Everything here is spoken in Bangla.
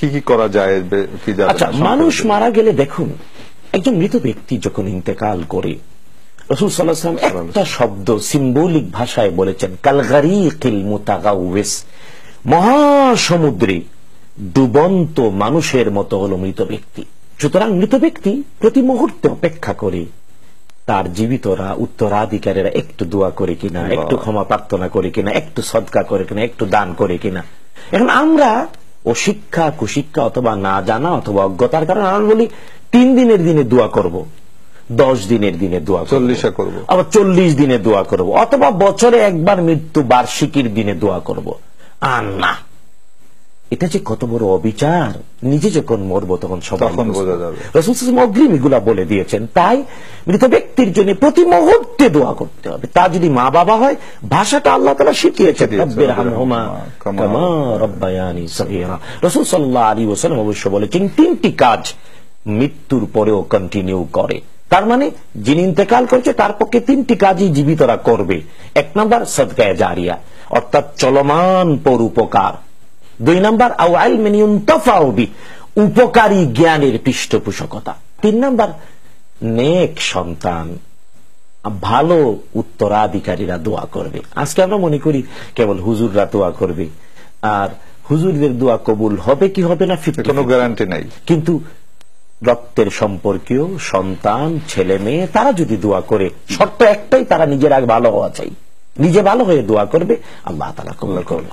কি কি করা যায়, কি যাবে? আচ্ছা, মানুষ মারা গেলে দেখুন, একজন মৃত ব্যক্তি যখন ইন্তেকাল করে, রাসূল সাল্লাল্লাহু আলাইহি ওয়াসাল্লাম একটা শব্দ সিম্বলিক ভাষায় বলেছেন, কাল গারীকিল মুতাগাউইস, মহাসমুদ্রে ডুবন্ত মানুষের মতো হলো মৃত ব্যক্তি। সুতরাং মৃত ব্যক্তি প্রতি মুহূর্তে অপেক্ষা করে তার জীবিতরা, উত্তরাধিকারীরা একটু দোয়া করে কিনা, একটু ক্ষমা প্রার্থনা করে কিনা, একটু সদকা করে কিনা, একটু দান করে কিনা। এখন আমরা অশিক্ষা, কুশিক্ষা অথবা না জানা অথবা অজ্ঞতার কারণে আমরা বলি 3 দিনের দিনে দোয়া করব, 10 দিনের দিনে দোয়া করব, আবার 40 দিনে দোয়া করব, অথবা বছরে একবার মৃত্যু বার্ষিকীর দিনে দোয়া করব। আর না, এটা যে কত বড় অবিচার, নিজে যখন মরবো তখন বোঝা যাবে। রাসূল সাল্লাল্লাহু আলাইহি ওয়াসাল্লাম অগ্রিম এগুলা বলে দিয়েছেন। তাই মৃত ব্যক্তির জন্য প্রতি মুহূর্তে দোয়া করতে হবে। তা যদি মা বাবা হয়, ভাষাটা আল্লাহ তাআলা শিখিয়েছেন, রব্বিরহামহুমা কামা রাব্বায়ানি সগীরা। রাসূল সাল্লাল্লাহু আলাইহি ওয়াসাল্লাম অবশ্য বলেছেন 3টি কাজ মৃত্যুর পরেও কন্টিনিউ করে। তার মানে যিনি ইন্তেকাল করেছে তার পক্ষে 3টি কাজই জীবিতরা করবে। 1 নাম্বার সদকায়ে জারিয়া, অর্থাৎ চলমান পরোপকার। 2 নাম্বার আও ইলমিন ইউনতাফাউ বি, উপকারী জ্ঞানের পৃষ্ঠপোষকতা। 3 নাম্বার নেক সন্তান, ভালো উত্তরাধিকারীরা দোয়া করবে। আজকে আমরা মনে করি কেবল হুজুররা দোয়া করবে, আর হুজুরদের দোয়া কবুল হবে কি হবে না কোনো গ্যারান্টি নাই। কিন্তু রক্তের সম্পর্কীয় সন্তান, ছেলে মেয়ে, তারা যদি দোয়া করে, শর্ত একটাই, তারা নিজের আগে ভালো হওয়া চাই। নিজে ভালো হয়ে দোয়া করবে, আল্লাহ তাআলা কবুল করবে।